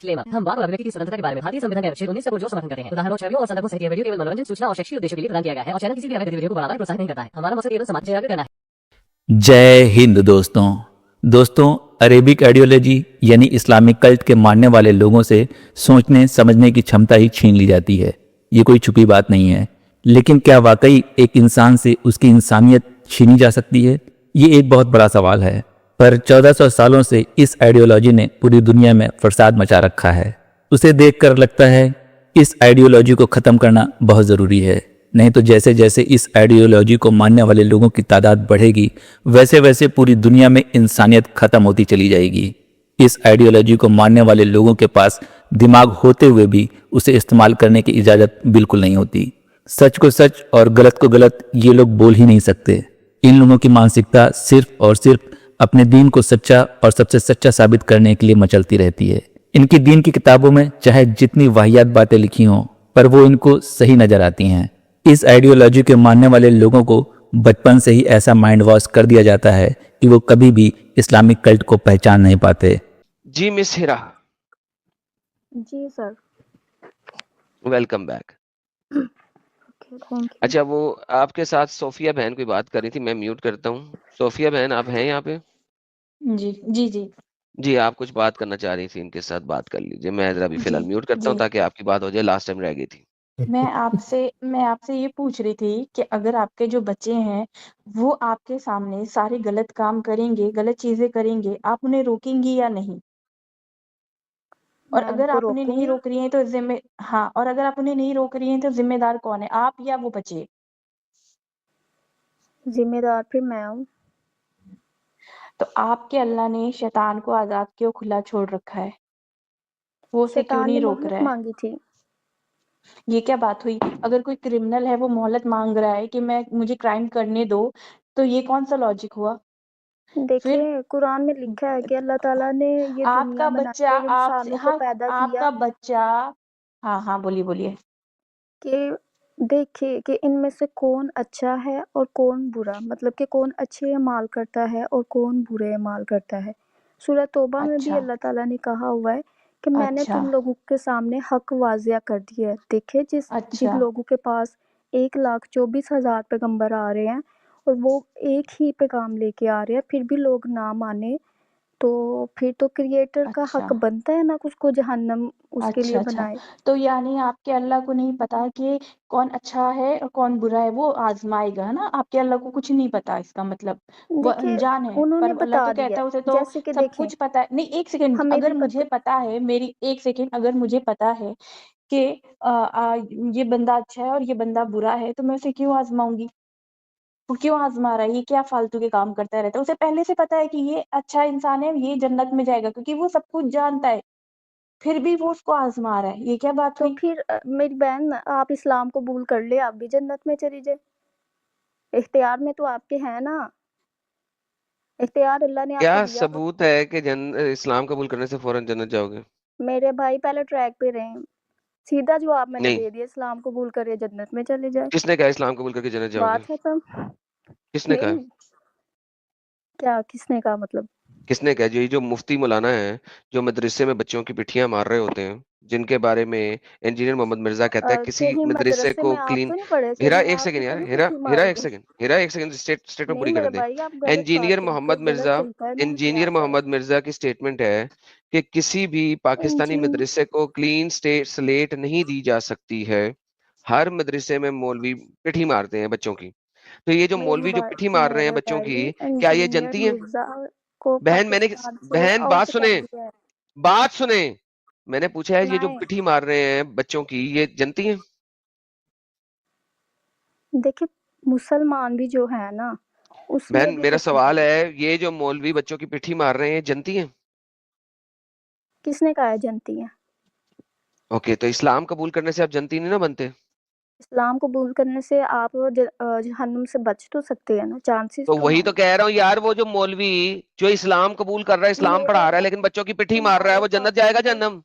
Disclaimer. हम वाक और अभिव्यक्ति की स्वतंत्रता के बारे में भारतीय संविधान के अनुच्छेद 19 का पुरजोर समर्थन करते हैं। उदाहरणों, छवियों और संदर्भों सहित यह वीडियो केवल मनोरंजन, सूचना और शैक्षिक उद्देश्यों के लिए प्रदान किया गया है और चैनल किसी भी अवैध गतिविधियों को बढ़ावा या प्रोत्साहित नहीं करता है। हमारा मकसद केवल समाज को जागरूक करना है। जय हिंद दोस्तों, अरेबिक आइडियोलॉजी यानी इस्लामिक कल्ट के मानने वाले लोगों से सोचने समझने की क्षमता ही छीन ली जाती है। ये कोई छुपी बात नहीं है, लेकिन क्या वाकई एक इंसान से उसकी इंसानियत छीनी जा सकती है? ये एक बहुत बड़ा सवाल है। पर 1400 सालों से इस आइडियोलॉजी ने पूरी दुनिया में फसाद मचा रखा है। उसे देखकर लगता है इस आइडियोलॉजी को ख़त्म करना बहुत ज़रूरी है। नहीं तो जैसे जैसे इस आइडियोलॉजी को मानने वाले लोगों की तादाद बढ़ेगी, वैसे वैसे पूरी दुनिया में इंसानियत खत्म होती चली जाएगी। इस आइडियोलॉजी को मानने वाले लोगों के पास दिमाग होते हुए भी उसे इस्तेमाल करने की इजाज़त बिल्कुल नहीं होती। सच को सच और गलत को गलत ये लोग बोल ही नहीं सकते। इन लोगों की मानसिकता सिर्फ और सिर्फ अपने दीन को सच्चा और सबसे सच्चा साबित करने के लिए मचलती रहती है। इनकी दीन की किताबों में चाहे जितनी वाहियात बातें लिखी हों, पर वो इनको सही नजर आती हैं। इस आइडियोलॉजी के मानने वाले लोगों को बचपन से ही ऐसा माइंड वॉश कर दिया जाता है कि वो कभी भी इस्लामिक कल्ट को पहचान नहीं पाते। जी मिस हिरा, जी sir. Welcome back. Okay, thank you. अच्छा, वो आपके साथ सोफिया बहन कोई बात कर रही थी, मैं म्यूट करता हूँ। सोफिया बहन, आप हैं यहाँ पे? जी जी जी जी, आप कुछ बात करना चाह रही थी, इनके साथ बात कर लीजिए। मैं जरा अभी जी फिलहाल म्यूट करता जी हूँ ताकि आपकी बात हो जाए, लास्ट टाइम रह गई थी। मैं आपसे ये पूछ रही थी कि अगर आपके जो बच्चे हैं वो आपके सामने सारे गलत काम करेंगे, गलत चीजें करेंगे, आप उन्हें रोकेंगी या नहीं? और मैं अगर उनको आप उन्हें नहीं रोकूंगी। रोक रही हैं तो और अगर आप उन्हें नहीं रोक रही हैं तो जिम्मेदार कौन है, आप या वो बच्चे? जिम्मेदार फिर मैं हूँ। तो आपके अल्लाह ने शैतान को आजाद क्यों खुला छोड़ रखा है? वो उसे क्यों शैतान ने नहीं रोक मोहलत रहा है? मांगी थी। ये क्या बात हुई? अगर कोई क्रिमिनल है वो मोहलत मांग रहा है कि मुझे क्राइम करने दो, तो ये कौन सा लॉजिक हुआ? फिर देखिए, कुरान में लिखा है कि अल्लाह ताला ने ये आपका दुनिया बच्चा बनाई, आपसे इंसानों को हाँ, पैदा किया आपका बच्चा हाँ, बोलिए, बोलिए। कि देखिए कि इनमें से कौन अच्छा है और कौन बुरा, मतलब कि कौन अच्छे अमाल करता है और कौन बुरे अमाल करता है। सूरह तौबा में भी अच्छा, अल्लाह ताला ने कहा हुआ है कि मैंने अच्छा, तुम लोगों के सामने हक वाज़िया कर दिया है। देखिए, जिन अच्छा, लोगों के पास 1,24,000 पैगंबर आ रहे हैं और वो एक ही पैगाम लेके आ रहे हैं, फिर भी लोग ना माने, तो फिर तो क्रिएटर का अच्छा, हक बनता है ना कि उसको जहन्नम उसके लिए अच्छा। बनाए। तो यानी आपके अल्लाह को नहीं पता कि कौन अच्छा है और कौन बुरा है, वो आज़माएगा, है ना? आपके अल्लाह को कुछ नहीं पता, इसका मतलब वो देखिए, अनजान है। उन्होंने पर अल्लाह बता तो दिया कहता है, है उसे तो जैसे कि सब देखें, कुछ पता है। नहीं, 1 सेकंड, हमें भी अगर पता मुझे पता है, मेरी 1 सेकंड, अगर मुझे पता है कि ये बंदा अच्छा है और ये बंदा बुरा है, तो मैं उसे क्यों आज़माऊँगी? वो क्यों आज़मा रहा है? ये क्या फालतू के काम करता रहता है? उसे पहले से पता है कि ये अच्छा इंसान है, ये जन्नत में जाएगा, क्योंकि वो सब कुछ जानता है, फिर भी वो उसको आज़मा रहा है। ये क्या बात तो हुई? फिर मेरी बहन, आप इस्लाम कबूल कर ले, आप भी जन्नत में चली जाए। इख्तियार में तो आपके हैं ना, इख्तियार अल्लाह ने क्या आपको दिया हुआ। सबूत है कि इस्लाम कबूल करने से फौरन जन्नत जाओगे? मेरे भाई पहले ट्रैक पे रहें। सीधा जवाब मैंने नहीं। दे दिया, इस्लाम कबूल करे जन्नत में चले जाए। किसने कहा इस्लाम कबूल करके जन्नत जाओगे? बात है तब। किसने कहा? नहीं, क्या किसने कहा मतलब? किसने कहा? जो मुफ्ती मौलाना है, जो मदरसे में बच्चों की पिट्ठियां मार रहे होते हैं, जिनके बारे में इंजीनियर मोहम्मद मिर्जा कहता है किसी कहीं मदरसे मदरसे को में आप क्लीन। तो नहीं पढ़े, हीरा, कहीं एक आपकी सेकंड तो यार, नहीं हीरा पिट्ठी हीरा मार एक दी। सेकंड, हीरा एक सेकंड, स्टेटमेंट नहीं पूरी मेरे करने भाई, आप दे। गलत बात करते हो, गलत तरीका है ना। इंजीनियर मोहम्मद मिर्जा की स्टेटमेंट है कि किसी भी पाकिस्तानी जी, मदरसे को क्लीन स्लेट नहीं दी जा सकती है। हर मदरसे में मौलवी पिट्ठी मारते हैं बच्चों की। तो ये जो मौलवी जो पिट्ठी मार रहे हैं मेरे बच्चों की, भाई क्या ये इंजीनियर जनती है? मिर्जा को बहन मैंने पाकिस्तान से बहन बात आउट सुने, कर दिया है। बात सुने। मैंने पूछा है ये जो सुनाए। पिट्ठी मार रहे हैं बच्चों की, ये जनती है? देखिए, मुसलमान भी जो है ना, बहन उसमें भी मेरा कसूर सवाल है। है, ये जो मौलवी बच्चों की पिट्ठी मार रहे हैं जनती है? किसने कहा है जनती है? ओके, तो इस्लाम कबूल करने से आप जनती नहीं ना बनते। इस्लाम कबूल करने से आप जहन्नुम से बच तो सकते हैं ना, चांसेस तो तो वही हैं। तो कह रहा हूँ यार, वो जो मौलवी जो इस्लाम कबूल कर रहा है, इस्लाम मेरे पढ़ा रहा है, भाई, लेकिन बच्चों की पिट्ठी मार रहा है, तुम्हारे वो जन्नत जाएगा पास जहन्नम?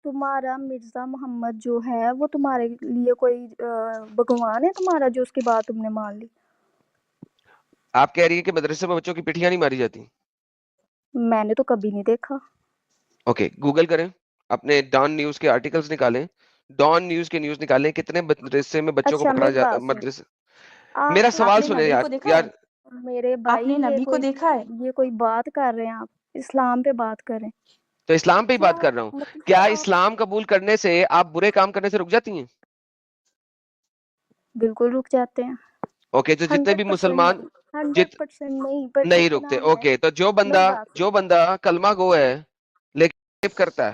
तुम्हारा मिर्जा मोहम्मद जो है वो तुम्हारे लिए कोई भगवान है तुम्हारा, जो उसकी बात तुमने मान ली? आप कह रही है कि मदरसे में बच्चों की पिट्ठियां नहीं मारी जाती? मैंने तो कभी नहीं देखा। ओके, गूगल करें। اپنے ڈان نیوز کے آرٹیکلز نکالیں, ڈان نیوز کے نیوز نکالیں, کتنے مدرسے میں بچوں کو اچھا پکڑا میری جاتا بات سنیں, مدرسے. آپ میرا سوال آپ نے سنیں نبی یار کو دیکھا یار ہے؟ میرے آپ بھائی نے نبی کو دیکھا ہے؟ یہ کوئی بات کر رہے ہیں, آپ اسلام پہ بات کریں. تو اسلام پہ ہی کیا بات کر رہا ہوں. مطلب کیا آپ اسلام قبول کرنے سے آپ برے کام کرنے سے رک جاتی ہیں؟ بالکل رک جاتے ہیں. اوکے, تو جتنے بھی 100% مسلمان نہیں, ہنڈریڈ جت پرسینٹ نہیں, پر نہیں اتنا رکتے. ہے. اوکے, تو میری بات جو سنیں, بندہ کلمہ گو ہے لیکن ریپ کرتا ہے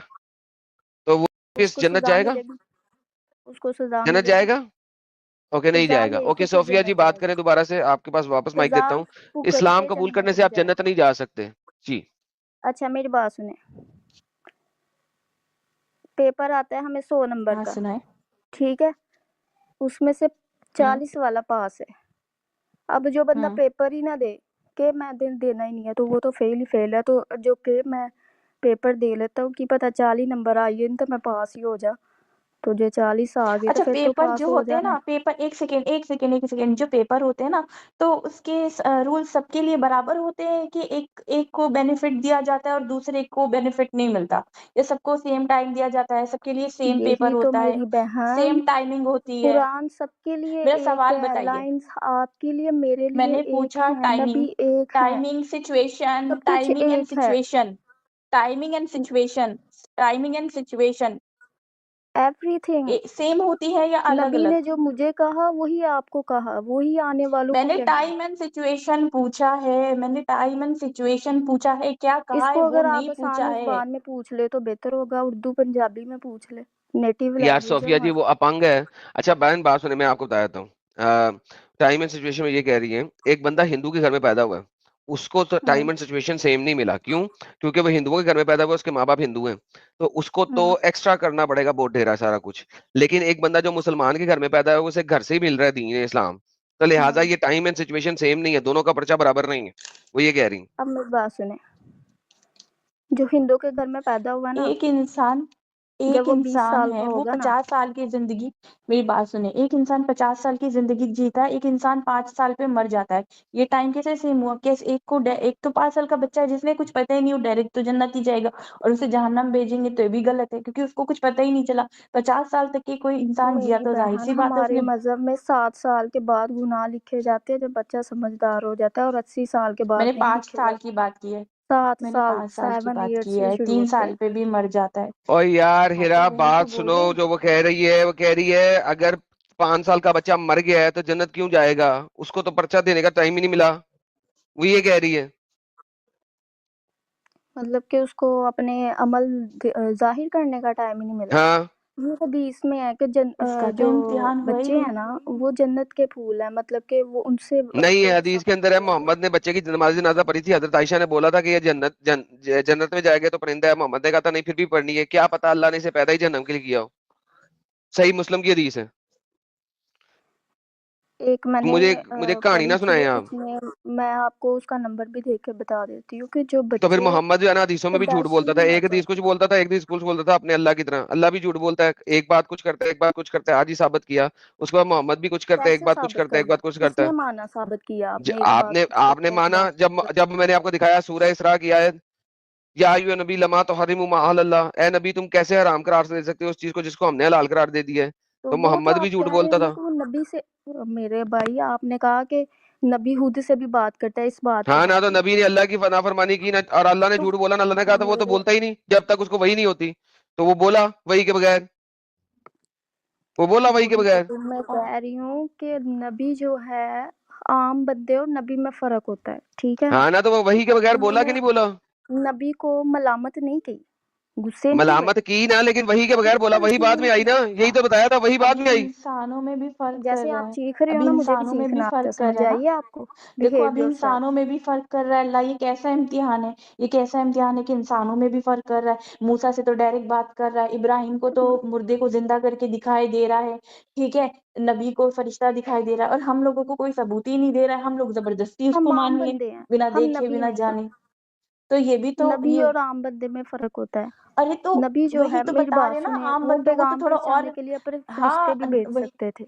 تو وہ اس کس کو جنت سزا جائے گا؟ ملے گی, اس کو سزا جنت ملے جائے گی, گا؟ اوکے, نہیں سزا جائے گا. لے اوکے کے پھر صوفیہ جی جنت بات جائے گا. کریں دوبارہ سے, آپ کے پاس واپس مائک سزا دیتا ہوں. بھگت اسلام کے قبول کرنے جنت سے آپ جائے جنت گا. نہیں جا سکتے جی. اچھا میری بات سنیں, پیپر آتا ہے ہمیں 100 نمبر ہاں کا, سنائے. ٹھیک ہے, اس میں سے 40 والا پاس ہے. اب جو بندہ پیپر ہی نہ دے کہ میں دینا ہی نہیں ہے, تو وہ تو فیل ہی فیل ہے. تو جو کہ میں پیپر دے لیتا ہوں کہ پتہ 40 نمبر آئیے تو میں پاس ہی ہو جا, تو جو 40 آ گئے تو اچھا پھر تو پیپر جو پاس ہو ہوتے ہیں جانا نا, ہے. پیپر ایک سیکنڈ جو پیپر ہوتے ہیں نا, تو اس کے رول سب کے لیے برابر ہوتے ہیں کہ ایک کو بینیفٹ دیا جاتا ہے اور دوسرے کو بینیفٹ نہیں ملتا, یا سب کو سیم ٹائم دیا جاتا ہے, سب کے لیے سیم پیپر یہی تو ہوتا ہے, میری بہن, سیم ٹائمنگ ہوتی ہے؟ قرآن سب کے لیے میرا ایک سوال ہے, بتائیے. لائنس آپ کے لیے میرے میں لیے نے ایک پوچھا ہے, نبی ایک ہے, سب کچھ ایک ہے. Timing and situation every thing. Same ہوتی ہے یا الگ نبی الگ؟ نے جو مجھے کہا وہی آپ کو کہا, وہی آنے والوں میں کو نے کہنا. ٹائم اینڈ سچویشن پوچھا ہے, کیا اس کہا ہے کو وہ اگر آپ نہیں آسان پوچھا ہے. زبان میں پوچھ لے تو بہتر ہوگا, اردو پنجابی میں پوچھ لے, نیٹیو یار لینگویج ہے صوفیہ جی وہاں وہ سے. اپنگ ہے. اچھا بہن بات سنیں, میں آپ کو بتاتا ہوں. ٹائم اینڈ سچویشن میں یہ کہہ رہی ہے, ایک بندہ ہندو کے گھر میں پیدا ہوا ہے, اس کو تو ٹائم اینڈ سچویشن سیم نہیں ملا. کیوں؟ کیونکہ وہ ہندوؤں کے گھر میں پیدا ہوا, اس کے ماں باپ ہندو ہیں, تو اس کو تو ایکسٹرا کرنا پڑے گا بہت ڈھیرا سارا کچھ. لیکن ایک بندہ جو مسلمان کے گھر میں پیدا ہوا, اسے گھر سے ہی مل رہا ہے دین اسلام, تو لہٰذا یہ ٹائم اینڈ سچویشن سیم نہیں ہے, دونوں کا پرچہ برابر نہیں ہے, وہ یہ کہہ رہی ہیں. اب میری بات سنیں, جو ہندو کے گھر میں پیدا ہوا نا, ایک انسان جب وہ 20 سال کا ہے وہ ہوگا نا, 50 سال کی زندگی. میری بات سنیں, ایک انسان 50 سال کی زندگی جیتا ہے, ایک انسان 5 سال پہ مر جاتا ہے. یہ ٹائم کیسے سیم ہوا؟ کیسے ایک تو 5 سال کا بچہ ہے جس نے کچھ پتہ ہی نہیں, وہ ڈائریکٹ تو جنت ہی جائے گا, اور اسے جہنم بھیجیں گے تو یہ بھی غلط ہے, کیونکہ اس کو کچھ پتہ ہی نہیں چلا. 50 سال تک کی کوئی انسان جیا میری تو ظاہر بہن سی بات ہے اس ہمارے نے. مذہب میں 7 سال کے بعد گناہ لکھے جاتے ہیں جب بچہ سمجھدار ہو جاتا ہے, اور 80 سال کے میں بعد نے نہیں 5 لکھے سال جاتے. کی بات کی ہے. 7 میں نے سال 5 سال کی 7 بات ایئر کی سے ہے, شروع 3 ہوتے ہیں. سال پہ بھی مر جاتا ہے. اور یار ہاں تو ہیرا وہی تو بات بول سنو, رہے ہیں. جو وہ کہہ رہی ہے, وہ کہہ رہی ہے اگر 5 سال کا بچہ مر گیا ہے تو جنت کیوں جائے گا, اس کو تو پرچہ دینے کا ٹائم ہی نہیں ملا, وہ یہ کہہ رہی ہے. مطلب کہ اس کو اپنے عمل ظاہر کرنے کا ٹائم ہی نہیں ملا. ہاں یہ حدیث میں ہے کہ اس کا تو جو امتحان ہوا ہی بچے ہیں نہیں. نا وہ جنت کے پھول ہیں, مطلب کہ وہ ان سے نہیں ہے, جو حدیث کے اندر ہے سب محمد نے بچے کی نماز جنازہ پڑھی تھی, حضرت عائشہ نے بولا تھا کہ یہ جنت میں جائے گا تو پرندہ ہے, محمد نے کہا تھا نہیں پھر بھی پڑھنی ہے, کیا پتا اللہ نے اسے پیدا ہی جہنم کے لیے کیا ہو. صحیح مسلم کی حدیث ہے. ایک میں نے مجھے کہانی نہ پڑھی تھی, سنائیں آپ. اس میں آپ کو اس کا نمبر بھی دے کے بتا دیتی ہوں کہ جو تو پھر بچے محمد جو ہے نا حدیثوں میں بھی جھوٹ پیدائشی بولتا تھا, ہی مر ایک حدیث جاتے کچھ ہیں. بولتا تھا, ایک حدیث کچھ بولتا تھا, اپنے اللہ کی طرح. اللہ بھی جھوٹ بولتا ہے, ایک بات کچھ کرتا ہے, ایک بات کچھ کرتا ہے, آج ہی ثابت کیا. اس کے بعد محمد بھی کچھ کرتا ہے, ایک کیسے بات کچھ ثابت کرتا ہے, کر ایک دیں, بات کچھ کس کرتا نے ہے. مانا ثابت کیا آپ نے, ایک بات کچھ آپ کرتا نے ہے ایک مانا بات کچھ کرتا جب میں نے آپ کو دکھایا سورہ اسراء کی آیت, یا ایھا نبی لما تحرم ما احل اللہ, اے نبی تم کیسے حرام قرار دے سکتے ہو اس چیز کو جس کو ہم نے حلال قرار دے دیا ہے. تو تو وہ تو محمد بھی آپ جھوٹ کہہ رہے بولتا ہیں نا تھا. کہ وہ نبی سے, میرے بھائی آپ نے کہا کہ نبی خود سے بھی بات کرتا ہے, اس بات پہ ہاں نہ تو بیٹھیے. نبی نے اللہ کی نافرمانی کی, نہ اور اللہ نے تو جھوٹ بولا, نہ اللہ نے کہا تھا وہ تو میرے بولتا ہی نہیں جب تک اس کو وحی نہیں ہوتی, تو وہ بولا وحی کے بغیر, وہ بولا وحی کے وہی بغیر. تو میں کہہ رہی ہوں کہ نبی جو ہے, عام بندے اور نبی میں فرق ہوتا ہے, ٹھیک ہے. ہاں نہ تو وہ وحی کے بغیر انہوں بولا کہ نے نہیں بولا, نبی کو ملامت نہیں کی, غصے نہیں ہوئے. ملامت کی نا, لیکن وحی کے بغیر بولا, وحی بعد میں آئی نا, یہی تو بتایا تھا, وحی بعد ابھی میں آئی. انسانوں میں بھی فرق کر جیسے رہا آپ ہے. چیخ رہے ہو ابھی نا, مجھے بھی انسانوں میں بھی چیخنا آتا ہے, فرق کر سمجھ رہا ہے نا. آئیے آپ کو. دیکھو بہیو ابھی یور سیلف. انسانوں میں بھی فرق کر رہا ہے. اللہ یہ کیسا امتحان ہے, یہ کیسا امتحان ہے کہ انسانوں میں بھی فرق کر رہا ہے. موسیٰ سے تو ڈائریکٹ بات کر رہا ہے, ابراہیم کو تو مردے کو زندہ کر کے دکھائی دے رہا ہے, ٹھیک ہے, نبی کو فرشتہ دکھائی دے رہا ہے, اور ہم لوگوں کو کوئی ثبوت ہی نہیں دے رہا ہے, ہم لوگ زبردستی اس ہم کو عام مان لیں بندے ہیں, بنا ہم دیکھے نبی بنا نہیں ہیں. جانے. تو یہ بھی تو نبی یہ, اور عام بندے میں فرق ہوتا ہے. ارے تو نبی جو وہی ہے, تو میری بتا رہے بات نا, سنیں, عام وہ بندوں کو تو پیغام تھوڑا اور. پہنچانے کے لیے اپنے ہاں فرشتے بھی بھیج وہی. سکتے تھے,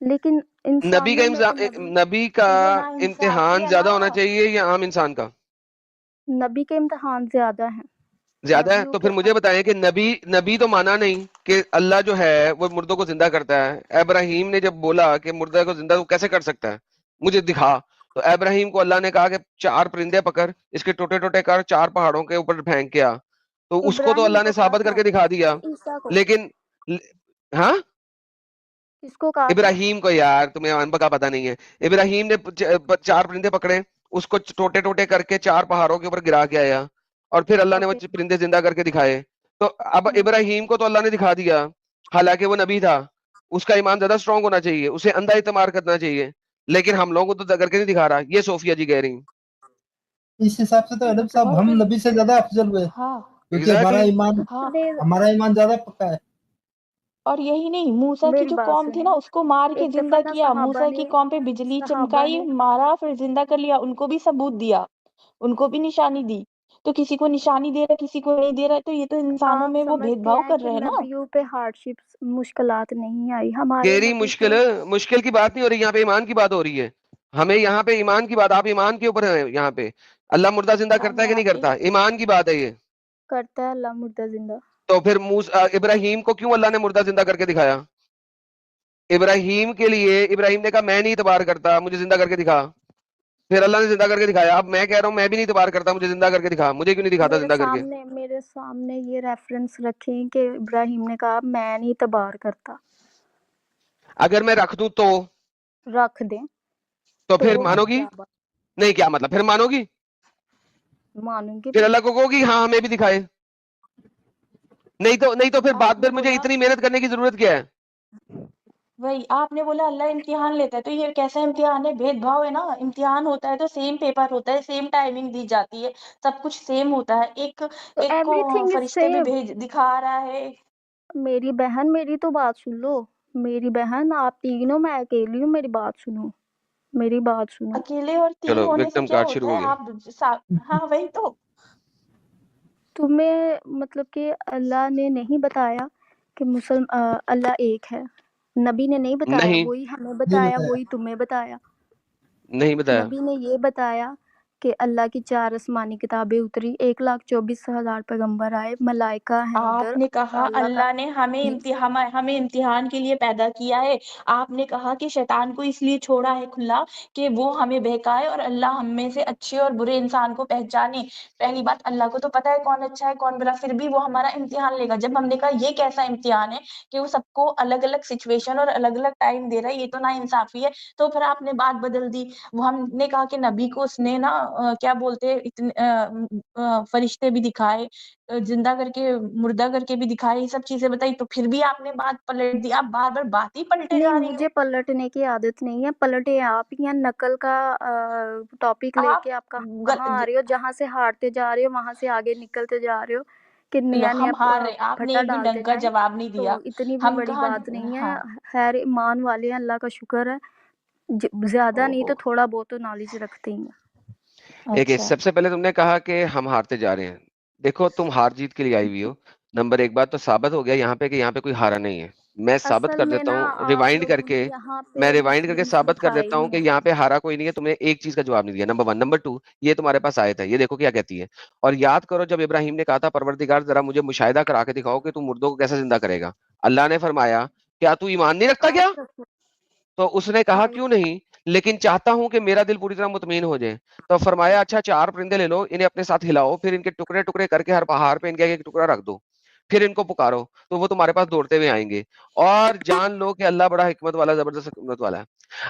لیکن نبی کا انسانوں میں تو نبی کا تو یہ نا انصافی امتحان ہے نا. زیادہ ہونا چاہیے یا عام انسان کا؟ نبی کے امتحان زیادہ ہیں. زیادہ ہے نبیوں تو کے پھر مجھے بتائیں کہ نبی تو مانا نہیں کہ اللہ جو ہے وہ مردوں کو زندہ کرتا ہے. ابراہیم نے جب بولا کہ مردہ کو زندہ تو کیسے کر سکتا ہے, مجھے دکھا, تو ابراہیم کو اللہ نے کہا کہ 4 پرندے پکڑ, اس کے ٹوٹے ٹوٹے کر 4 پہاڑوں کے اوپر پھینک کے آ, تو اس کو تو ابراہیم اللہ نے کو کہا ثابت کر تھا کے دکھا دیا. کہ عیسیٰ کو لیکن ہاں کس کو کہا تھا؟ ابراہیم کو, یار تمہیں ان کا پتہ نہیں ہے. ابراہیم نے 4 پرندے پکڑے, اس کو ٹوٹے ٹوٹے کر کے 4 پہاڑوں کے اوپر گرا کے آیا, اور پھر اللہ نے وہ اوکے پرندے زندہ کر کے دکھائے. تو اب ابراہیم کو تو اللہ نے دکھا دیا, حالانکہ وہ نبی تھا, اس کا ایمان زیادہ اسٹرانگ ہونا چاہیے, اسے اندھا اعتماد کرنا چاہیے, لیکن ہم لوگوں کو تو کر کے نہیں دکھا رہا. یہ صوفیہ جی کہہ رہی ہیں. اس حساب سے تو ایڈم صاحب اور ہم پھر نبی سے زیادہ افضل ہوئے, ہاں کیونکہ ہمارا Exactly. ایمان ہاں ہمارا ایمان زیادہ پکا ہے. اور یہی نہیں, موسیٰ کی میری جو بات قوم تھی نا سنیں. اس کو مار کے ایک زندہ دفعہ نا کیا, موسیٰ کی قوم پہ بجلی صحابہ چمکائی, نے مارا, پھر زندہ کر لیا, ان کو بھی ثبوت دیا, ان کو بھی نشانی دی. تو کسی کو نشانی دے رہا ہے, کسی کو نہیں دے رہا ہے, تو یہ تو انسانوں آپ میں وہ بھید سمجھتے بھاؤ ہیں کر کہ رہے ہیں نا. نبیوں پہ ہارڈ شپس مشکلات نہیں آئی, ہمارے کہہ رہی نبی تو مشکل کی بات نہیں ہو رہی, یہاں پہ ایمان کی بات ہو رہی ہے. ہمیں یہاں پہ ایمان کی بات, آپ ایمان کے اوپر ہیں یہاں پہ. اللہ مردہ زندہ کرتا ہے کہ نہیں کرتا, ایمان کی بات ہے یہ. کرتا ہے اللہ مردہ زندہ. تو پھر ابراہیم کو کیوں اللہ نے مردہ زندہ کر کے دکھایا؟ ابراہیم کے لیے ابراہیم نے کہا میں نہیں اعتبار کرتا, مجھے زندہ کر کے دکھا. پھر اللہ نے زندہ کر کے دکھایا. اب میں کہہ رہا ہوں میں بھی نہیں اعتبار کرتا, مجھے زندہ کر کے دکھا. مجھے کیوں نہیں دکھاتا زندہ کر کے؟ میرے سامنے یہ ریفرنس رکھیں کہ ابراہیم نے کہا میں نہیں اعتبار کرتا. اگر میں رکھ دوں تو رکھ دیں تو پھر مانو گی کیا بات, نہیں؟ کیا مطلب پھر مانو گی؟ مانوں گی. پھر اللہ کو کہو گی ہاں ہمیں بھی دکھائے. نہیں تو پھر آپ بعد نے میں مجھے بولا اتنی محنت کرنے کی ضرورت کیا ہے؟ وہی آپ نے بولا اللہ امتحان لیتا ہے, تو یہ کیسا امتحان ہے؟ بھید بھاؤ ہے نا. امتحان ہوتا ہے تو سیم پیپر ہوتا ہے, سیم ٹائمنگ دی جاتی ہے, سب کچھ سیم ہوتا ہے. ایک تو کو ایوری تھنگ از فرشتے بھی سیم. دکھا رہا ہے. میری بہن, میری تو بات سن لو. میری بہن, آپ تینوں, میں اکیلی ہوں, میری بات سنو, میری بات سنو. اکیلے اور 3 چلو ہونے سے وکٹم کیا کارڈ ہوتا شروع ہو ہے؟ گیا. آپ ہاں وہی تو. تمہیں مطلب کہ اللہ نے نہیں بتایا کہ اللہ ایک ہے. نبی نے نہیں بتایا, نہیں وہی ہمیں نہیں بتایا, بتایا. وہی تمہیں بتایا. نہیں بتایا. نبی نے یہ بتایا کہ اللہ کی 4 آسمانی کتابیں اتری, 1,24,000 پیغمبر آئے, ملائکہ ہیں ادھر. آپ نے کہا اللہ کا اللہ نے ہمیں امتحان کے لیے پیدا کیا ہے. آپ نے کہا کہ شیطان کو اس لیے چھوڑا ہے کھلا کہ وہ ہمیں بہکائے اور اللہ ہم میں سے اچھے اور برے انسان کو پہچانے. پہلی بات, اللہ کو تو پتا ہے کون اچھا ہے کون برا, پھر بھی وہ ہمارا امتحان لے گا. جب ہم نے کہا یہ کیسا امتحان ہے کہ وہ سب کو الگ الگ سچویشن اور الگ الگ ٹائم دے رہا ہے, یہ تو نا انصافی ہے, تو پھر آپ نے بات بدل دی. وہ ہم نے کہا کہ نبی کو اس نے نا کیا بولتے فرشتے بھی دکھائے, زندہ کر کے مردہ کر کے بھی دکھائے, یہ سب چیزیں بتائی, تو پھر بھی آپ نے بات پلٹ دی. آپ بار بار بات ہی پلٹے نہیں, جا رہی ہو. مجھے پلٹنے کی عادت نہیں ہے. پلٹے آپ ہی ہیں, نقل کا ٹاپک لے کے آپ کہاں آ رہے ہو, جہاں سے ہارتے جا رہے ہو وہاں سے آگے نکلتے جا رہے ہو کہ نیا ہم نیا ہار رہے, آپ نے پھٹا ایک بھی ڈالتے ڈنگ کا جائیں. جواب نہیں تو دیا. اتنی بھی ہم بڑی کہاں بات نہیں ہے. ہاں خیر, ایمان والے ہیں, اللہ کا شکر ہے. زیادہ نہیں تو تھوڑا بہت تو نالج رکھتے ہی ہیں. ایک اچھا سب سے پہلے تم نے کہا کہ ہم ہارتے جا رہے ہیں. دیکھو تم ہار جیت کے لیے آئی ہوئی ہو. نمبر 1 بات تو ثابت ہو گیا یہاں پہ کہ یہاں پہ کوئی ہارا نہیں ہے. میں ثابت اصل کر میں دیتا نا ہوں آپ ریوائنڈ کر لوگوں کے. نے یہاں میں پہ ریوائنڈ کر کے مسلمس ثابت کر بٹھائے دیتا ہی ہوں کہ ہیں. یہاں پہ ہارا کوئی نہیں ہے. تمہیں ایک چیز کا جواب نہیں دیا. نمبر 1. نمبر 2, یہ تمہارے پاس آیت ہے, یہ دیکھو کیا کہتی ہے. اور یاد کرو جب ابراہیم نے کہا تھا پروردگار ذرا مجھے مشاہدہ کرا کے دکھاؤ کہ تم مردوں کو کیسے زندہ کرے گا, اللہ نے فرمایا کیا تو ایمان نہیں رکھتا کیا؟ تو اس نے کہا کیوں نہیں, لیکن چاہتا ہوں کہ میرا دل پوری طرح مطمئن ہو جائے. تو فرمایا اچھا 4 پرندے لے لو, انہیں اپنے ساتھ ہلاؤ, پھر ان کے ٹکڑے ٹکڑے کر کے ہر پہاڑ پہ ان کے ایک ٹکڑا رکھ دو, پھر ان کو پکارو تو وہ تمہارے پاس دوڑتے ہوئے آئیں گے. اور جان لو کہ اللہ بڑا حکمت والا, زبردست حکمت والا ہے.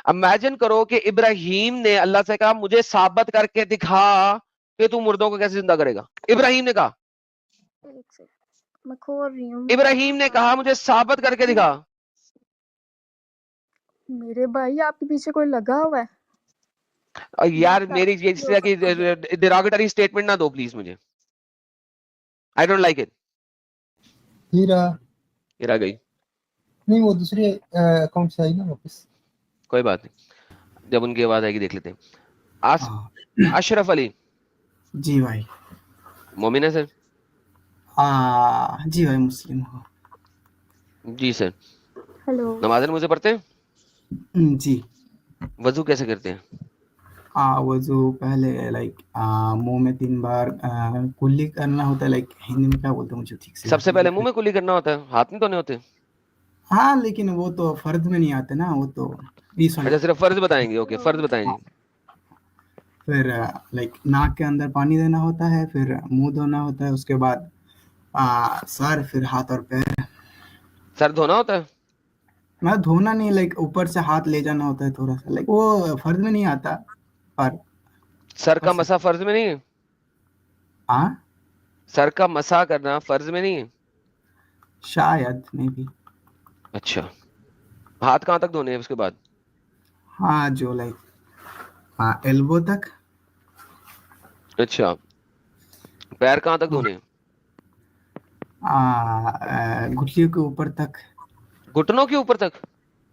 امیجن کرو کہ ابراہیم نے اللہ سے کہا مجھے ثابت کر کے دکھا کہ تو مردوں کو کیسے زندہ کرے گا. ابراہیم نے کہا, ایک سیکنڈ, میں کھول رہی ہوں. ابراہیم نے کہا مجھے ثابت کر کے دکھا. میرے بھائی, آپ کے پیچھے کوئی لگا ہوا ہے؟ یار بات میری آپ اس کی ہو طرح کی سکتی ہے. ڈیروگیٹری اسٹیٹمنٹ نہ دو پلیز مجھے. I don't like it. ہیرا ہیرا گئی, نہیں, وہ دوسرے اکاؤنٹ سے آئی نا واپس. کوئی بات نہیں, جب ان کی آواز آئے گی دیکھ لیتے ہیں. اشرف علی جی بھائی. مومن ہے سر؟ جی بھائی مسلم ہو. جی سر. ہیلو. نمازیں مجھے پڑھتے ہیں؟ جی. وضو کیسے کرتے ہیں؟ वजू पहले लाइक मुंह में 3 बार कुल्ली करना होता है, लाइक हिंदी में क्या बोलते हैं मुझे ठीक से याद सबसे नहीं पहले है। मुंह में कुली करना होता है, हाथ नहीं धोने होते? हाँ लेकिन वो तो फर्ज में नहीं आते ना, वो तो ये सॉरी। अच्छा सिर्फ फर्ज बताएंगे, ओके फर्ज बताएं जी। फिर लाइक नाक के अंदर पानी देना होता है, फिर मुंह धोना होता है, उसके बाद सर, फिर हाथ और पैर। सर धोना होता है? मैं धोना नहीं, लाइक ऊपर से हाथ ले जाना होता है थोड़ा सा, लाइक वो फर्ज में नहीं आता पर सर कर का सकते। मसा फर्ज में नहीं है? हाँ सर का मसा करना फर्ज में नहीं है? शायद नहीं भी। अच्छा, हाथ कहाँ तक धोने हैं उसके बाद? हाँ जो लाइक हाँ एल्बो तक। अच्छा, पैर कहाँ तक धोने हैं? गुठलियों के ऊपर तक। घुटनों के ऊपर तक?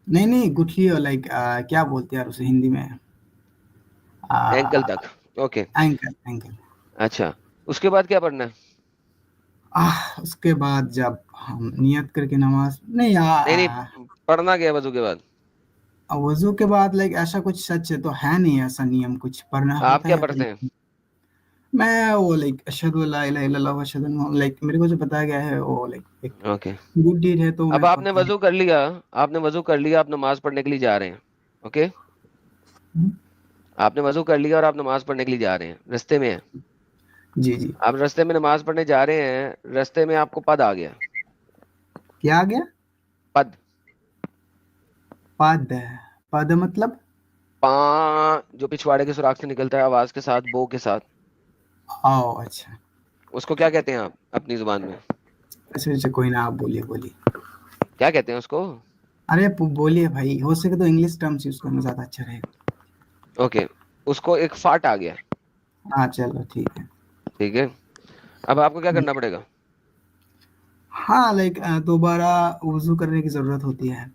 नहीं नहीं, गुठलियों लाइक क्या बोलते हैं यार उसे हिंदी में, एंकल तक, ओके। Ankle ankle. अच्छा, उसके बाद क्या पढ़ना है? उसके बाद जब हम नियत करके नमाज नहीं नहीं नहीं, पढ़ना क्या है वजू के बाद? वजू के बाद लाइक ऐसा कुछ सच तो है नहीं, ऐसा नियम कुछ पढ़ना आप होता क्या है पढ़ते हैं? मैं वो लाइक अशहदु अल्ला इलाहा इल्लल्लाह व अशहदु अन्ना, लाइक मेरे को जो बताया गया है वो लाइक एक ओके, गुड डीड है तो अब मैं आपने पढ़ता हूँ। वजू कर लिया, आपने वजू कर लिया, आप नमाज पढ़ने के लिए जा रहे हैं, ओके? आपने वजू कर लिया और आप नमाज पढ़ने के लिए जा रहे हैं, रास्ते में हैं, जी जी। आप रास्ते में नमाज पढ़ने जा रहे हैं, रास्ते में आपको पद आ गया। क्या आ गया? पद, पद। पद मतलब पा जो पिछवाड़े के सुराख से निकलता है आवाज के साथ, बो के साथ, ओ अच्छा उसको क्या कहते हैं आप अपनी जुबान में? अच्छा अच्छा, कोई ना, आप बोलिए बोलिए। क्या कहते हैं उसको? अरे बोलिए भाई, हो सके तो इंग्लिश टर्म्स यूज करना ज्यादा अच्छा रहेगा। ओके, उसको एक फाट आ गया, हाँ चलो ठीक है। ठीक है? अब आपको क्या करना पड़ेगा? हाँ लाइक दोबारा वजू करने की जरूरत होती है।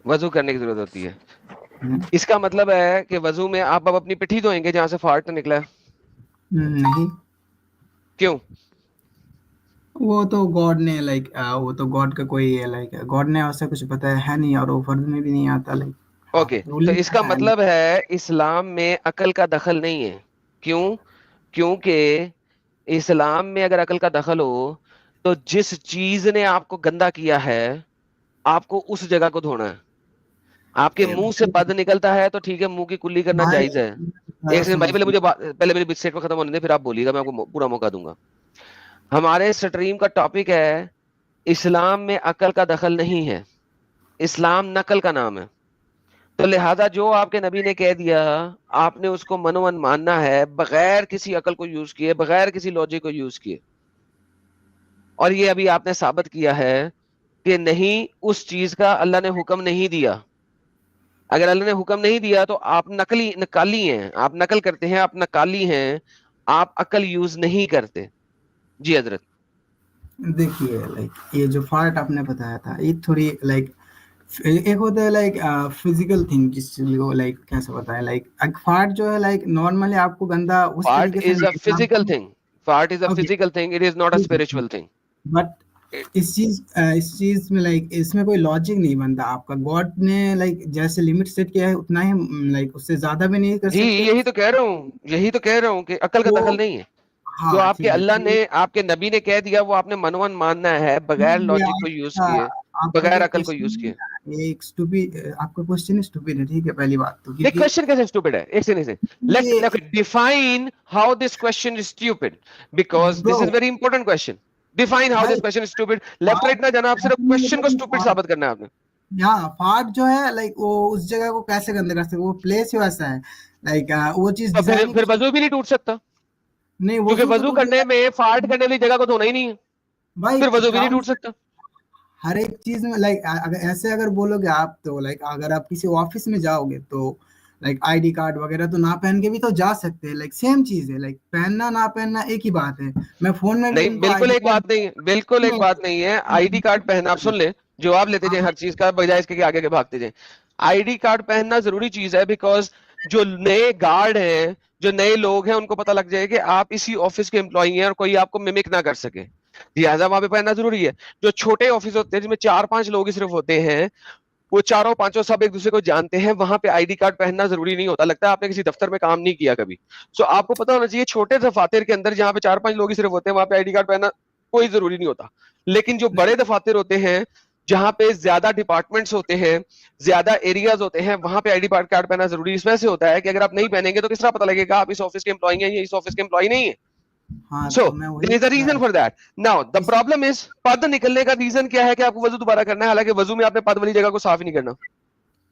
वजू करने की जरूरत होती है। इसका मतलब है कि वजू में आप अब अपनी पिठी धोएंगे जहां से फाट निकला है? नहीं, क्यों? वो तो गॉड ने लाइक वो तो गॉड का कोई लाइक गॉड ने ऐसा कुछ बताया है नहीं, और वो फर्ज में भी नहीं आता लाइक। ओके, तो इसका मतलब है इस्लाम में अकल का दखल नहीं है। क्यों? क्योंकि इस्लाम में अगर अकल का दखल हो तो जिस चीज ने आपको गंदा किया है आपको उस जगह को धोना है। आपके मुंह से पद निकलता है तो ठीक है, मुंह की कुल्ली करना भाई जायज है। एक सेकंड भाई, पहले मेरी स्टेटमेंट खत्म होने दे, फिर आप बोलिएगा, मैं आपको पूरा मौका दूंगा। हमारे स्ट्रीम का टॉपिक है इस्लाम में अकल का दखल नहीं है, इस्लाम नकल का नाम है। तो लिहाजा जो आपके नबी ने कह दिया आपने उसको मनोमन मानना है, बगैर किसी अकल को यूज किए, बगैर किसी लॉजिक को यूज किए। और ये अभी आपने साबित किया है कि नहीं, उस चीज का अल्लाह ने हुक्म नहीं दिया। अगर अल्लाह ने हुक्म नहीं दिया तो आप नकाली हैं, आप नकल करते हैं, आप नकाली हैं, आप अकल यूज नहीं करते। जी हजरत। देखिए लाइक ये जो फार्ट आपने बताया था ये थोड़ी लाइक एक होता है लाइक फिजिकल थिंग, जिसको लाइक कैसे बताया, लाइक फार्ट जो है लाइक नॉर्मली आपको गंदा उस Fart तरीके से is a physical नहीं। thing. Fart is a okay physical thing. It is not a spiritual thing. But इस चीज में लाइक इसमें कोई लॉजिक नहीं बनता आपका। गॉड ने लाइक जैसे लिमिट सेट किया है उतना ही, लाइक उससे ज्यादा भी नहीं कर जी सकते। यही तो कह रहा हूँ, यही तो कह रहा हूँ कि अकल का तो दखल नहीं है। जो हाँ आपके ठीक है, अल्लाह तो ने, आपके नबी ने कह दिया वो आपने मनवन मानना है, बगैर ये लॉजिक को यूज आपका किए, आपका बगैर जो अकल को यूज क्वेश्चन किए। है ये एक स्टूपिड, आपका क्वेश्चन स्टूपिड है, ठीक है पहली बात तो, नहीं, क्योंकि क्वेश्चन कैसे स्टूपिड है? एक से ये let define how this question is stupid, because bro this is very important question. Define how भाई this question is stupid. Left right ना जाना, आप सिर्फ क्वेश्चन को स्टूपिड साबित करना है आपने। यहाँ फार्ट जो है लाइक वो उस जगह को कैसे गंदा कर सकते, वो प्लेस ही वैसा है लाइक वो चीज तो डिजाइन ही फिर कुछ वजू भी नहीं टूट सकता, नहीं। क्योंकि वजू तो वजू करने में, फार्ट करने वाली जगह को धोना ही नहीं है, भाई फिर वजू भी नहीं काम टूट सकता। हर एक चीज में लाइक अगर ऐसे अगर बोलोगे आप तो लाइक अगर आप किसी ऑफिस में जाओगे तो लाइक आईडी कार्ड वगैरह तो ना पहन के भी तो जा सकते हैं, लाइक सेम चीज है, लाइक पहनना ना पहनना एक ही बात है। मैं फोन में भी नहीं, तुमको बिल्कुल आईडी एक कार्ड बात नहीं है, बिल्कुल एक बात नहीं है। आईडी कार्ड पहनना, आप सुन ले, जवाब लेते जाए हर चीज का, बजाय इसके कि आगे के भागते जाए। आईडी कार्ड पहनना जरूरी चीज है, बिकॉज जो नए गार्ड हैं, जो नए लोग हैं, उनको पता लग जाए कि आप इसी ऑफिस के एम्प्लॉई हैं और कोई आपको मिमिक ना कर सके, लिहाजा वहां पे पहनना जरूरी है। जो छोटे ऑफिस होते हैं जिसमें 4-5 लोग ही सिर्फ होते हैं, وہ चारों पांचों सब एक दूसरे को जानते हैं, वहां पे आईडी कार्ड पहनना जरूरी नहीं होता. लगता है आपने किसी दफ्तर में काम नहीं किया कभी. सो आपको पता होना चाहिए छोटे दफातर के अंदर जहाँ पे 4-5 लोग ही सिर्फ होते हैं, वहां पे आईडी कार्ड पहनना कोई जरूरी नहीं होता. लेकिन जो बड़े दफातर होते हैं, जहां पे ज्यादा डिपार्टमेंट्स होते हैं, ज्यादा एरियाज होते हैं, वहां पे आईडी कार्ड पहनना जरूरी इस वजह से होता है कि अगर आप नहीं पहनेंगे तो किस तरह पता लगेगा आप इस ऑफिस के एम्प्लॉई हैं या इस ऑफिस के एम्प्लॉई नहीं है. हाँ, So तो मैं वही there is a reason for that. Now the problem is पद निकलने का रीजन क्या है कि आपको वजू दोबारा करना है, हालांकि वजू में आपने पद वाली जगह को साफ ही नहीं करना.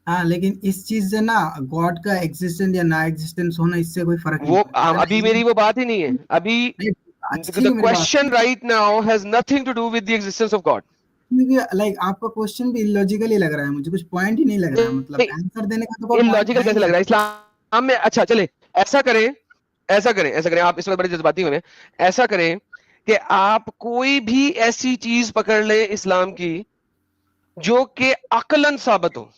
हाँ, लेकिन इस चीज से ना गॉड का एग्जिस्टेंस या ना एग्जिस्टेंस होना इससे कोई फर्क नहीं वो पड़ता. अगर अभी मेरी वो बात ही नहीं है. अभी नहीं, अच्छी the मेरी बात, question right now has nothing to do with the existence of God. क्योंकि लाइक आपका क्वेश्चन भी इलॉजिकल ही लग रहा है मुझे, कुछ पॉइंट ही नहीं लग रहा है. मतलब नहीं, आंसर देने का तो कोई point इलॉजिकल है कैसे ही लग रहा है इस्लाम में? अच्छा चले ऐसा करें, आप इस वक्त बड़े जज्बाती हुए हैं. ऐसा करें कि आप कोई भी ऐसी चीज पकड़ लें इस्लाम की जो कि अकलन साबित हो.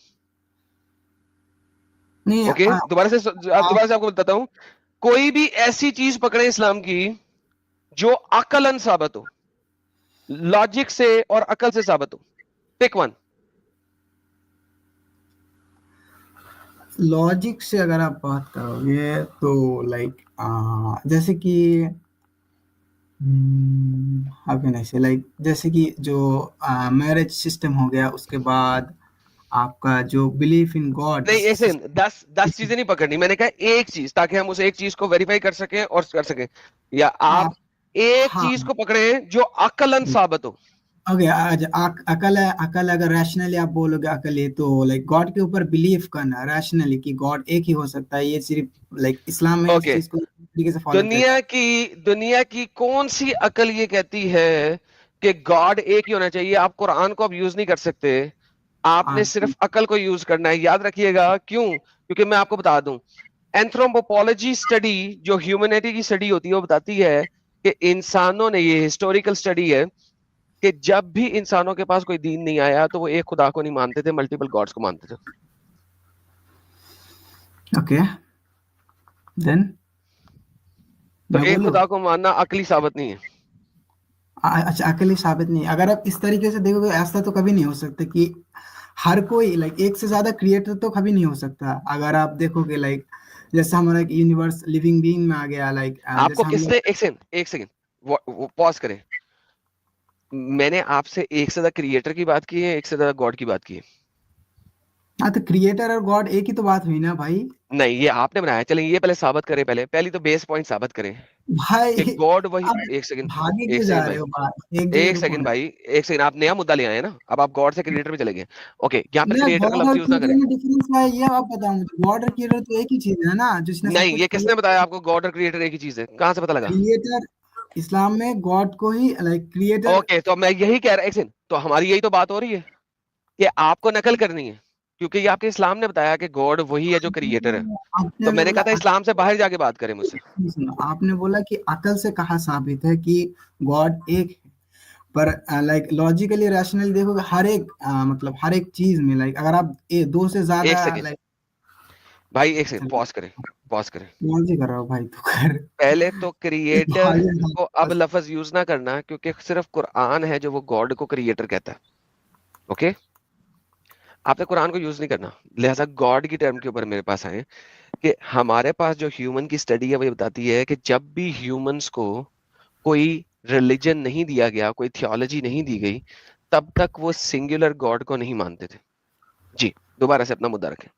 नहीं. ओके, दोबारा से आपको बताता हूं. कोई भी ऐसी चीज पकड़े इस्लाम की जो अकलन साबित हो, लॉजिक से और अकल से साबित हो. Pick one. लॉजिक से अगर आप बात करोगे तो लाइक जैसे कि हाउ कैन आई से, लाइक जैसे कि जो मैरिज सिस्टम हो गया, उसके बाद आपका जो बिलीफ इन गॉड. नहीं, ऐसे 10 चीजें नहीं पकड़नी. मैंने कहा एक चीज, ताकि हम उस एक चीज को वेरीफाई कर सकें और कर सकें. या आप एक हाँ. चीज को पकड़े जो अकलन साबित हो. ओके, आज अकल अगर रैशनली आप बोलोगे अकल है, तो लाइक गॉड के ऊपर बिलीव करना रैशनली कि गॉड एक ही हो सकता है, ये सिर्फ लाइक इस्लाम में इस Okay. चीज को तरीके से फॉलो दुनिया की कौन सी अकल ये कहती है कि गॉड एक ही होना चाहिए? आप कुरान को अब यूज नहीं कर सकते, आपने हाँ. सिर्फ अकल को यूज करना है. याद रखिएगा. क्यों? क्योंकि मैं आपको बता दूं, एंथ्रोपोलॉजी स्टडी जो ह्यूमैनिटी की स्टडी होती है, वो बताती है कि इंसानों ने, ये हिस्टोरिकल स्टडी है, कि जब भी इंसानों के पास कोई दीन नहीं आया तो वो एक खुदा को नहीं मानते थे, मल्टीपल गॉड्स को मानते थे. ओके, देन तो एक खुदा को मानना अकली साबित नहीं है. अच्छा, अकली साबित नहीं. अगर आप इस तरीके से देखोगे, ऐसा तो कभी नहीं हो सकता कि हर कोई लाइक एक से ज्यादा क्रिएटर तो कभी नहीं हो सकता. अगर आप देखोगे लाइक जैसे हमारा यूनिवर्स लिविंग बीइंग में आ गया, लाइक आपको किसने, एक सेकंड वो पॉज करें. मैंने आपसे एक से ज्यादा क्रिएटर की बात की है, एक से ज्यादा गॉड की बात की है? हाँ, तो क्रिएटर और गॉड एक ही तो बात हुई ना भाई. नहीं, ये आपने बनाया. चलें ये पहले साबित करें. पहली तो बेस पॉइंट साबित करें भाई कि गॉड वही. आप एक सेकंड भागे क्यों जा रहे हो बात? एक सेकंड भाई, एक सेकंड. आप नया मुद्दा ले आए ना, अब आप गॉड से क्रिएटर में चले गए. ओके, यहाँ पर क्रिएटर का लफ्ज यूज ना करें. डिफरेंस है ये आप बताओ मुझे. गॉड और क्रिएटर तो एक ही चीज है ना, जिसने नहीं, ये किसने बताया आपको गॉड और क्रिएटर एक ही चीज है? कहाँ से पता लगा? क्रिएटर इस्लाम में गॉड को ही लाइक क्रिएटर. ओके, तो मैं यही कह रहा हूँ. एक सेकंड, तो हमारी यही तो बात हो रही है कि आपको नकल करनी है, क्योंकि ये आपके इस्लाम ने बताया कि गॉड वही है जो क्रिएटर है. तो मैंने कहा था इस्लाम से बाहर जाके बात करें मुझसे. आपने बोला कि अकल से कहा साबित है कि गॉड एक है, पर लाइक लॉजिकली रैशनली देखोगे हर एक मतलब हर एक चीज में लाइक अगर आप दो से ज्यादा लाइक. भाई एक सेकंड, पॉज करें. कर रहा हूँ भाई, तो कर. पहले तो क्रिएटर को अब लफ्ज यूज ना करना, क्योंकि सिर्फ कुरान है जो वो गॉड को क्रिएटर कहता है. ओके, आपने कुरान को यूज नहीं करना. लिहाजा गॉड की टर्म के ऊपर मेरे पास आए कि हमारे पास जो ह्यूमन की स्टडी है वो बताती है कि जब भी ह्यूमंस को कोई रिलीजन नहीं दिया गया, कोई थियोलॉजी नहीं दी गई, तब तक वो सिंगुलर गॉड को नहीं मानते थे. जी, दोबारा से अपना मुद्दा रखें.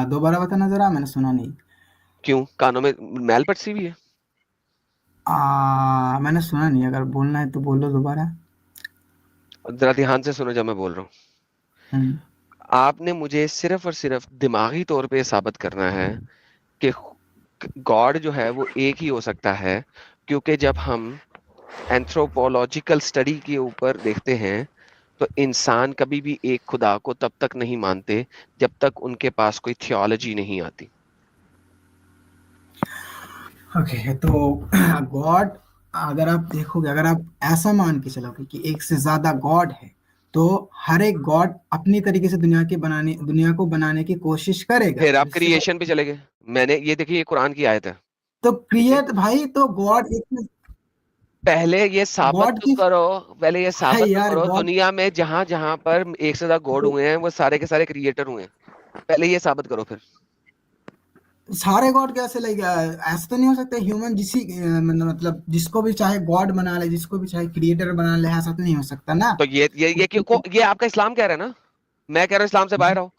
दोबारा बताना जरा, मैंने सुना नहीं. क्यों? कानों में मैल पटसी भी है? मैंने सुना नहीं. अगर बोलना है तो बोलो दोबारा. जरा ध्यान से सुनो जब मैं बोल रहा हूँ. आपने मुझे सिर्फ और सिर्फ दिमागी तौर पे साबित करना है कि गॉड जो है वो एक ही हो सकता है, क्योंकि जब हम एंथ्रोपोलॉजिकल स्टडी के ऊपर देखते हैं तो इंसान कभी भी एक खुदा को तब तक नहीं मानते जब तक उनके पास कोई थियोलॉजी नहीं आती. ओके, तो गॉड अगर आप देखोगे, अगर आप ऐसा मान के चलोगे कि एक से ज्यादा गॉड है, तो हर एक गॉड अपनी तरीके से दुनिया को बनाने की कोशिश करेगा. फिर आप क्रिएशन पे चले गए. मैंने ये देखिए, ये कुरान की आयत है. तो क्रिएट भाई, तो गॉड एक पहले ये साबित गॉड तो की करो, पहले ये साबित तो यार करो गॉड दुनिया में जहां जहां पर एक से ज्यादा गॉड हुए हैं वो सारे के सारे क्रिएटर हुए हैं, पहले ये साबित करो फिर। सारे गॉड कैसे लाइक ऐसा तो नहीं हो सकता ह्यूमन मतलब जिसको भी चाहे गॉड बना ले, जिसको भी चाहे क्रिएटर बना ले, ऐसा तो नहीं हो सकता ना। तो ये आपका इस्लाम कह रहा है ना, मैं कह रहा हूँ इस्लाम से बाहर आओ।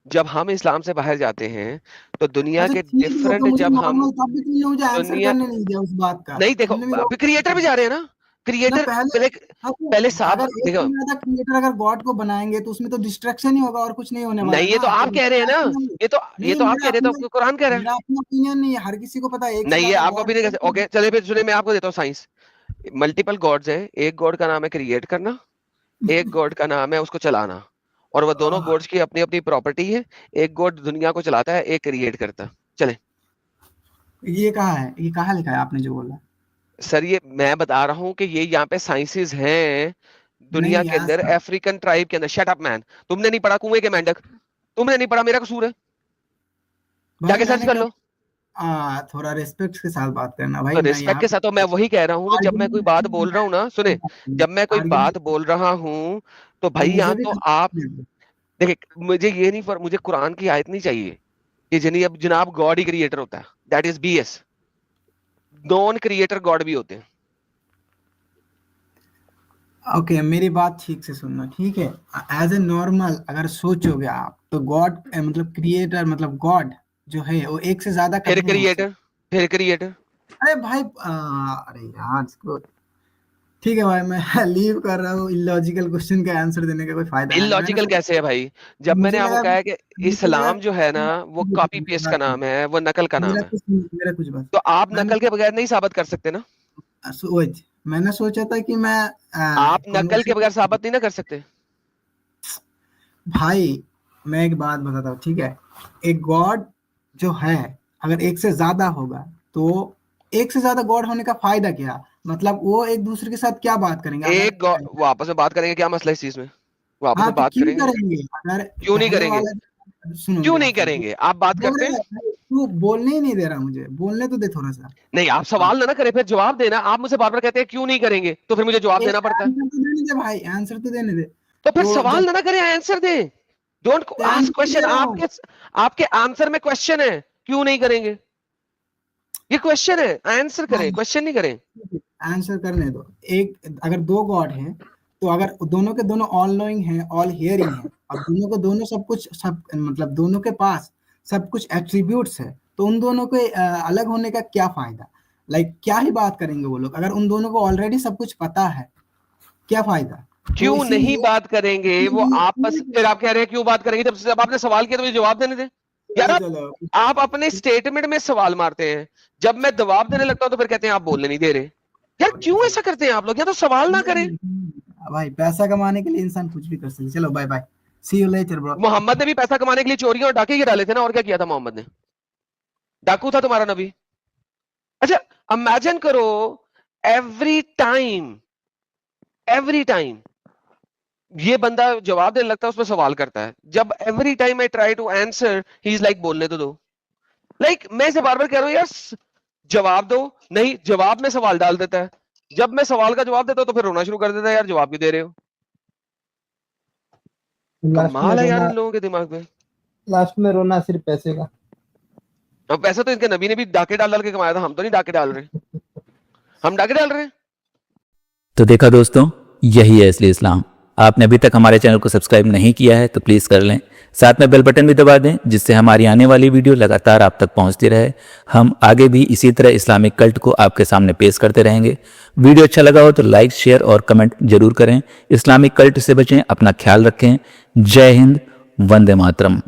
जब हम इस्लाम से बाहर जाते हैं तो दुनिया अच्छा के ठीक है, डिफरेंट, तो मुझे जब हम नॉर्मल टॉपिक में मुझे आंसर दुनिया करने नहीं दिया उस बात का। नहीं देखो, तुमने मेरा अभी क्रिएटर भी जा रहे हैं ना, ना क्रिएटर पहले पहले हाँ, तो पहले साहब अगर एक देखो, से ज्यादा क्रिएटर अगर गॉड को बनाएंगे तो उसमें तो डिस्ट्रक्शन ही होगा और कुछ नहीं होने वाला नहीं ये ना। तो आप तो कह रहे हैं ना, नहीं, ये तो आप मेरा कह रहे हैं, अपना तो कुरान कह रहा है। मेरा अपना ओपिनियन नहीं है, हर किसी को पता है एक से नहीं ये ज्यादा आपको भी गॉड नहीं कहते। ओके चलिए फिर सुनिए, मैं आपको देता हूँ साइंस। मल्टीपल गॉड्स हैं, एक गॉड का नाम है क्रिएट करना, एक गॉड का नाम है उसको चलाना, और वो दोनों गॉड्स की अपनी अपनी प्रॉपर्टी है। एक गॉड दुनिया को चलाता है, एक क्रिएट करता है। चले ये कहाँ है, ये कहाँ लिखा है आपने जो बोला? सर, ये मैं बता रहा हूँ कि ये यहाँ पे साइंसेस हैं दुनिया नहीं के अंदर, ऐसा अफ्रीकन ट्राइब के अंदर। शट अप मैन, तुमने नहीं पढ़ा कुएं के मेंढक, तुमने नहीं पढ़ा, मेरा कसूर है, भाई जाके सर्च मैंने कर कहा लो। थोड़ा रिस्पेक्ट के साथ बात करना भाई। तो मैं रिस्पेक्ट यहाँ के साथ तो मैं वही कह रहा हूँ, जब मैं कोई बात बोल रहा हूँ ना, सुने, जब मैं कोई बात आर्ग्यूमेंट बोल रहा हूँ तो भाई मुझे यहाँ भी तो आप करना देखिए, मुझे ये नहीं, मुझे कुरान की आयत नहीं चाहिए कि जनाब गॉड ही क्रिएटर होता है, that is BS. Non creator god भी होते हैं। ओके मेरी बात ठीक से सुनना, ठीक है? एज ए नॉर्मल अगर सोचोगे आप तो गॉड मतलब क्रिएटर मतलब गॉड जो है वो एक से ज्यादा फिर कभी नहीं हो सकता। क्रिएटर, फिर क्रिएटर। अरे भाई अरे यार इसको ठीक है भाई, मैं लीव कर रहा हूँ। इलॉजिकल क्वेश्चन का आंसर देने का कोई फायदा है नहीं। इलॉजिकल कैसे है भाई? जब मैंने मुझे आपको लगा कहा है कि मुझे लगा इस्लाम जो है ना वो कॉपी पेस्ट का नाम है, वो नकल का नाम है, मेरा कुछ बस तो आप मैंने नकल के बगैर नहीं साबित कर सकते ना। मैंने सोचा था कि मैं आप नकल के बगैर साबित नहीं ना कर सकते। भाई मैं एक बात बताता हूँ, ठीक है? एक गॉड जो है अगर एक से ज्यादा होगा तो एक से ज्यादा गॉड होने का फायदा क्या? मतलब वो एक दूसरे के साथ क्या बात करेंगे? एक गॉड, वो आपस में बात करेंगे, क्या मसला है इस चीज में? वो आपस हाँ में तो बात क्यों करेंगे, करेंगे? अगर क्यों नहीं पहले करेंगे? वाला सुनो क्यों मेरी नहीं बात सुनो। करेंगे? आप बात बोल करते रहे हैं। हैं, तू बोलने ही नहीं दे रहा, मुझे बोलने तो दे थोड़ा सा। नहीं आप सवाल ना करे, फिर जवाब देना। आप मुझसे बार बार कहते हैं क्यों नहीं करेंगे, तो फिर मुझे जवाब एक देना पड़ता है। आंसर तो देने दे भाई, आंसर तो देने दे। तो फिर तो सवाल जब ना करे, answer they. Don't ask answer they question. रहा हूँ, आपके आंसर में क्वेश्चन है, क्यों नहीं करेंगे? ये क्वेश्चन है, आंसर करें, क्वेश्चन नहीं करें। आंसर करने दो। एक अगर दो गॉड है तो अगर दोनों के दोनों ऑल नोइंग है, ऑल हियरिंग है, और दोनों को दोनों सब कुछ सब मतलब दोनों के पास सब कुछ एट्रीब्यूट्स है, तो उन दोनों के अलग होने का क्या फायदा? लाइक क्या ही बात करेंगे वो लोग अगर उन दोनों को ऑलरेडी सब कुछ पता है, क्या फायदा? तो क्यों नहीं इसीलिए बात करेंगे वो आपस? फिर आप कह रहे हैं क्यों बात करेंगे? जब आपने सवाल किया तो मुझे जवाब देने दे यार। चलो आप अपने स्टेटमेंट में सवाल मारते हैं, जब मैं जवाब देने लगता हूं तो फिर कहते हैं आप बोलने नहीं दे रहे। यार क्यों ऐसा करते हैं आप लोग? या तो सवाल ना करें। भाई पैसा कमाने के लिए इंसान कुछ भी कर सकते। चलो bye bye, see you later bro. Mohammed ने भी पैसा कमाने के लिए चोरियां और डाके गिरा लेते ना, और क्या किया था मोहम्मद ने? डाकू था तुम्हारा नबी। अच्छा इमेजिन करो, एवरी टाइम ये बंदा जवाब देने लगता है, उसमें सवाल करता है। जब every time I try to answer he is like बोलने तो दो। लाइक मैं इसे बार बार कह रहा हूं यार जवाब दो, नहीं जवाब में सवाल डाल देता है। जब मैं सवाल का जवाब देता हूं तो फिर रोना शुरू कर देता है, यार जवाब क्यों दे रहे हो? कमाल है यार इन लोगों के दिमाग में। लास्ट में रोना सिर्फ पैसे का। अब पैसा तो इनके नबी ने भी डाके डाल डाल के कमाया था, हम तो नहीं डाके डाल रहे। हम डाके डाल रहे हैं। तो देखा दोस्तों, यही है असली इस्लाम। आपने अभी तक हमारे चैनल को सब्सक्राइब नहीं किया है तो प्लीज़ कर लें, साथ में बेल बटन भी दबा दें जिससे हमारी आने वाली वीडियो लगातार आप तक पहुंचती रहे। हम आगे भी इसी तरह इस्लामिक कल्ट को आपके सामने पेश करते रहेंगे। वीडियो अच्छा लगा हो तो लाइक, शेयर और कमेंट जरूर करें। इस्लामिक कल्ट से बचें, अपना ख्याल रखें। जय हिंद, वंदे मातरम।